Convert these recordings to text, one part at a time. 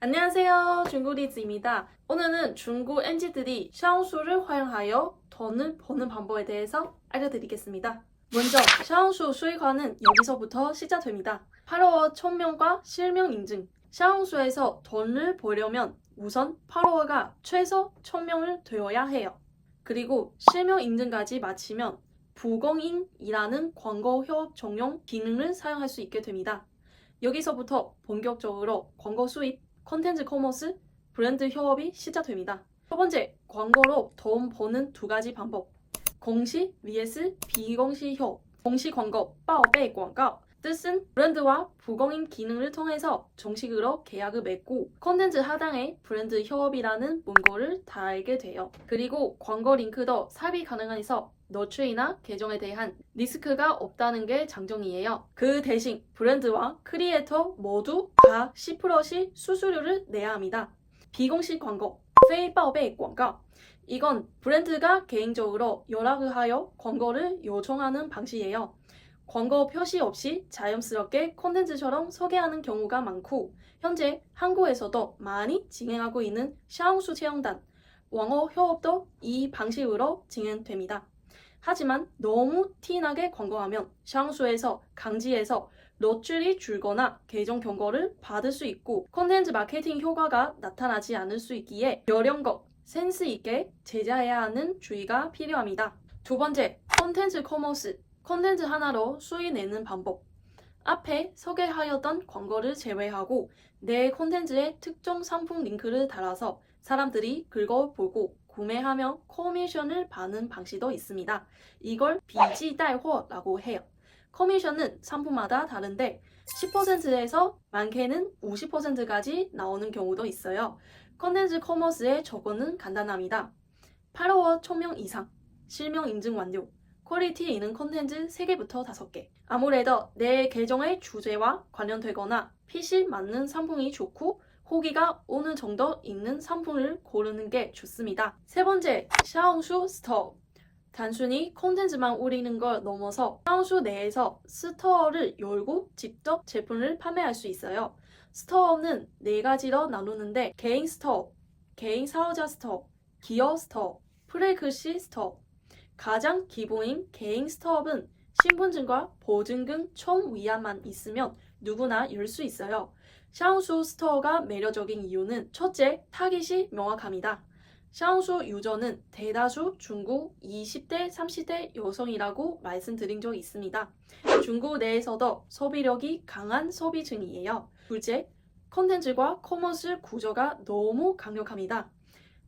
안녕하세요. 중국리즈입니다. 오늘은 중국 MZ들이 샤오슈를 활용하여 돈을 버는 방법에 대해서 알려드리겠습니다. 먼저 샤오슈 수익화는 여기서부터 시작됩니다. 팔로워 1000명과 실명 인증. 샤오슈에서 돈을 벌려면 우선 팔로워가 최소 1000명을 되어야 해요. 그리고 실명 인증까지 마치면 부공인이라는 광고 협업 전용 기능을 사용할 수 있게 됩니다. 여기서부터 본격적으로 광고 수입, 콘텐츠 커머스, 브랜드 협업이 시작됩니다. 첫 번째, 광고로 돈 버는 두 가지 방법. 공식 vs 비공식 협업. 공식 광고, 报备广告. 뜻은 브랜드와 부공인 기능을 통해서 정식으로 계약을 맺고 콘텐츠 하단에 브랜드 협업이라는 문구를 달게 돼요. 그리고 광고 링크도 삽입 가능해서 노출이나 계정에 대한 리스크가 없다는 게 장점이에요. 그 대신 브랜드와 크리에이터 모두 각 10%씩 수수료를 내야 합니다. 비공식 광고, 非报备广告. 이건 브랜드가 개인적으로 연락을 하여 광고를 요청하는 방식이에요. 광고 표시 없이 자연스럽게 콘텐츠처럼 소개하는 경우가 많고 현재 한국에서도 많이 진행하고 있는 샤오슈 체험단, 왕호 협업도 이 방식으로 진행됩니다. 하지만 너무 티나게 광고하면 샤오슈에서 강지에서 노출이 줄거나 계정 경고를 받을 수 있고 콘텐츠 마케팅 효과가 나타나지 않을 수 있기에 여령껏 센스 있게 제작해야 하는 주의가 필요합니다. 두 번째, 콘텐츠 커머스. 콘텐츠 하나로 수익 내는 방법. 앞에 소개하였던 광고를 제외하고 내 콘텐츠에 특정 상품 링크를 달아서 사람들이 긁어보고 구매하며 커미션을 받는 방식도 있습니다. 이걸 비지달호라고 해요. 커미션은 상품마다 다른데 10%에서 많게는 50%까지 나오는 경우도 있어요. 콘텐츠 커머스의 조건은 간단합니다. 팔로워 1000명 이상, 실명 인증 완료, 퀄리티 있는 콘텐츠 3개부터 5개. 아무래도 내 계정의 주제와 관련되거나 핏이 맞는 상품이 좋고 후기가 어느 정도 있는 상품을 고르는 게 좋습니다. 세 번째, 샤오슈 스토어. 단순히 콘텐츠만 올리는 걸 넘어서 샤오슈 내에서 스토어를 열고 직접 제품을 판매할 수 있어요. 스토어는 4가지로 나누는데 개인 스토어, 개인 사업자 스토어, 기업 스토어, 플래그십 스토어. 가장 기본인 개인 스토어는 신분증과 보증금 총 위안만 있으면 누구나 열 수 있어요. 샤오슈 스토어가 매력적인 이유는 첫째, 타깃이 명확합니다. 샤오슈 유저는 대다수 중국 20대, 30대 여성이라고 말씀드린 적 있습니다. 중국 내에서도 소비력이 강한 소비층이에요. 둘째, 콘텐츠와 커머스 구조가 너무 강력합니다.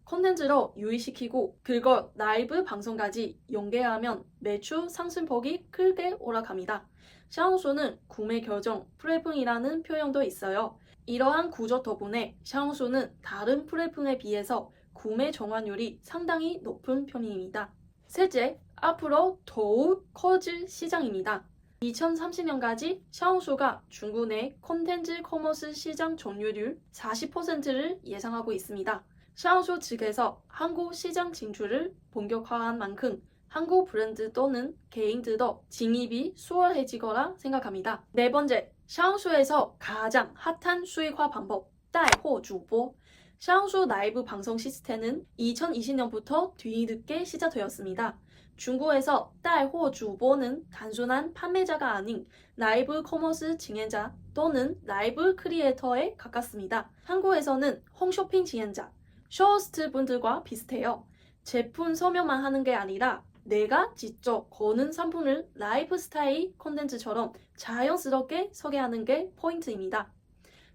콘텐츠로 유의시키고 그걸 라이브 방송까지 연계하면 매출 상승폭이 크게 올라갑니다. 샤오슈는 구매 결정 플랫폼이라는 표현도 있어요. 이러한 구조 덕분에 샤오슈는 다른 플랫폼에 비해서 구매 정환율이 상당히 높은 편입니다. 셋째, 앞으로 더욱 커질 시장입니다. 2030년까지 샤오슈가 중국 내 콘텐츠 커머스 시장 점유율 40%를 예상하고 있습니다. 샤오슈 측에서 한국 시장 진출을 본격화한 만큼 한국 브랜드 또는 개인들도 진입이 수월해지거라 생각합니다. 네 번째, 샤오슈에서 가장 핫한 수익화 방법, 带货 주보. 샤오슈 라이브 방송 시스템은 2020년부터 뒤늦게 시작되었습니다. 중국에서 带货 주보는 단순한 판매자가 아닌 라이브 커머스 진행자 또는 라이브 크리에이터에 가깝습니다. 한국에서는 홈쇼핑 진행자, 쇼호스트 분들과 비슷해요. 제품 설명만 하는 게 아니라 내가 직접 거는 상품을 라이프 스타일 콘텐츠처럼 자연스럽게 소개하는 게 포인트입니다.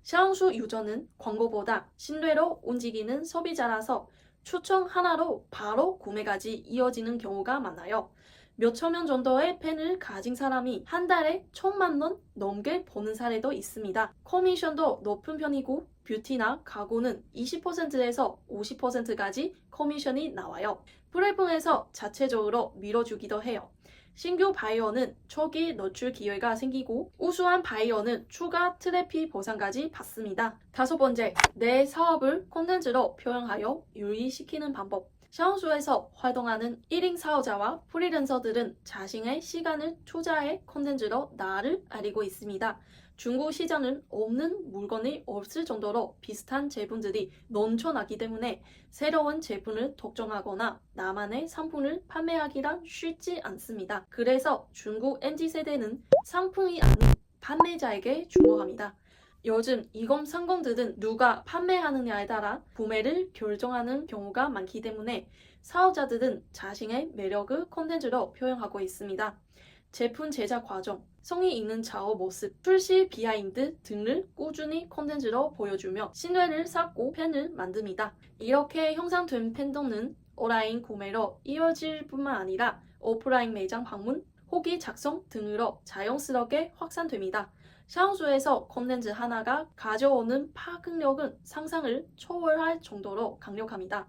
샤오슈 유저는 광고보다 신뢰로 움직이는 소비자라서 추천 하나로 바로 구매까지 이어지는 경우가 많아요. 몇천 명 정도의 팬을 가진 사람이 한 달에 1000만 원 넘게 버는 사례도 있습니다. 커미션도 높은 편이고 뷰티나 가구는 20%에서 50%까지 커미션이 나와요. 플랫폼에서 자체적으로 밀어주기도 해요. 신규 바이어는 초기 노출 기회가 생기고 우수한 바이어는 추가 트래픽 보상까지 받습니다. 다섯 번째, 내 사업을 콘텐츠로 표현하여 유의시키는 방법. 샤오슈에서 활동하는 1인 사업자와 프리랜서들은 자신의 시간을 투자해 콘텐츠로 나를 알리고 있습니다. 중국 시장은 없는 물건이 없을 정도로 비슷한 제품들이 넘쳐나기 때문에 새로운 제품을 독점하거나 나만의 상품을 판매하기란 쉽지 않습니다. 그래서 중국 MZ세대는 상품이 아닌 판매자에게 주목합니다. 요즘 2030들은 누가 판매하느냐에 따라 구매를 결정하는 경우가 많기 때문에 사업자들은 자신의 매력을 콘텐츠로 표현하고 있습니다. 제품 제작 과정, 성의 있는 작업 모습, 출시 비하인드 등을 꾸준히 콘텐츠로 보여주며 신뢰를 쌓고 팬을 만듭니다. 이렇게 형성된 팬덤은 온라인 구매로 이어질 뿐만 아니라 오프라인 매장 방문, 후기 작성 등으로 자연스럽게 확산됩니다. 샤오수에서 콘텐츠 하나가 가져오는 파급력은 상상을 초월할 정도로 강력합니다.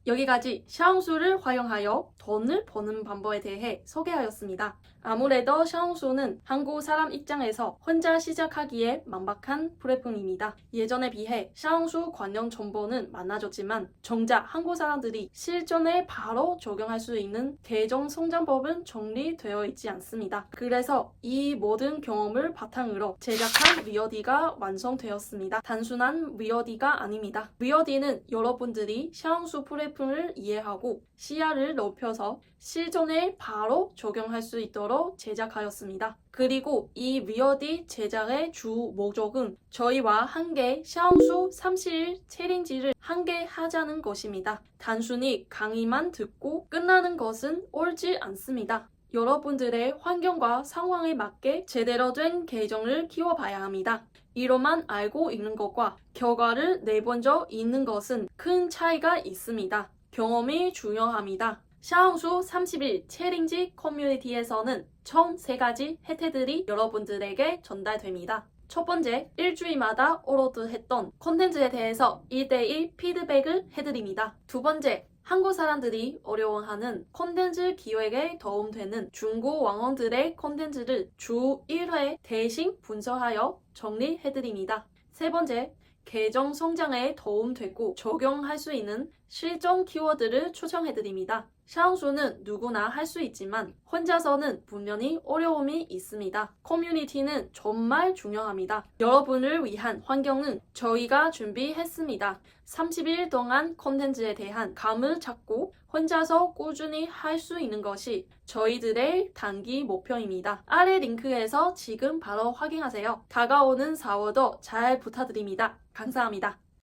여기까지 샤오수를 활용하여 돈을 버는 방법에 대해 소개하였습니다. 아무래도 샤오수는 한국 사람 입장에서 혼자 시작하기에 만박한 플랫폼입니다. 예전에 비해 샤오수 관련 정보는 많아졌지만 정작 한국 사람들이 실전에 바로 적용할 수 있는 계정 성장법은 정리되어 있지 않습니다. 그래서 이 모든 경험을 바탕으로 제작한 위어디가 완성되었습니다. 단순한 위어디가 아닙니다. 위어디는 여러분들이 샤오수 플랫폼을 이해하고 시야를 넓혀서 실전에 바로 적용할 수 있도록 제작하였습니다. 그리고 이 위어디 제작의 주 목적은 저희와 함께 샤오수 30일 챌린지를 함께 하자는 것입니다. 단순히 강의만 듣고 끝나는 것은 옳지 않습니다. 여러분들의 환경과 상황에 맞게 제대로 된 계정을 키워봐야 합니다. 이로만 알고 있는 것과 결과를 내본 적 있는 것은 큰 차이가 있습니다. 경험이 중요합니다. 샤오수 30일 챌린지 커뮤니티에서는 총 3가지 혜택들이 여러분들에게 전달됩니다. 첫 번째, 일주일마다 업로드했던 콘텐츠에 대해서 1대1 피드백을 해드립니다. 두 번째, 한국 사람들이 어려워하는 콘텐츠 기획에 도움되는 중고 왕원들의 콘텐츠를 주 1회 대신 분석하여 정리해드립니다. 세 번째, 계정 성장에 도움되고 적용할 수 있는 실전 키워드를 추천해드립니다. 샤오수는 누구나 할 수 있지만 혼자서는 분명히 어려움이 있습니다. 커뮤니티는 정말 중요합니다. 여러분을 위한 환경은 저희가 준비했습니다. 30일 동안 콘텐츠에 대한 감을 잡고 혼자서 꾸준히 할 수 있는 것이 저희들의 단기 목표입니다. 아래 링크에서 지금 바로 확인하세요. 다가오는 4월도 잘 부탁드립니다. 감사합니다.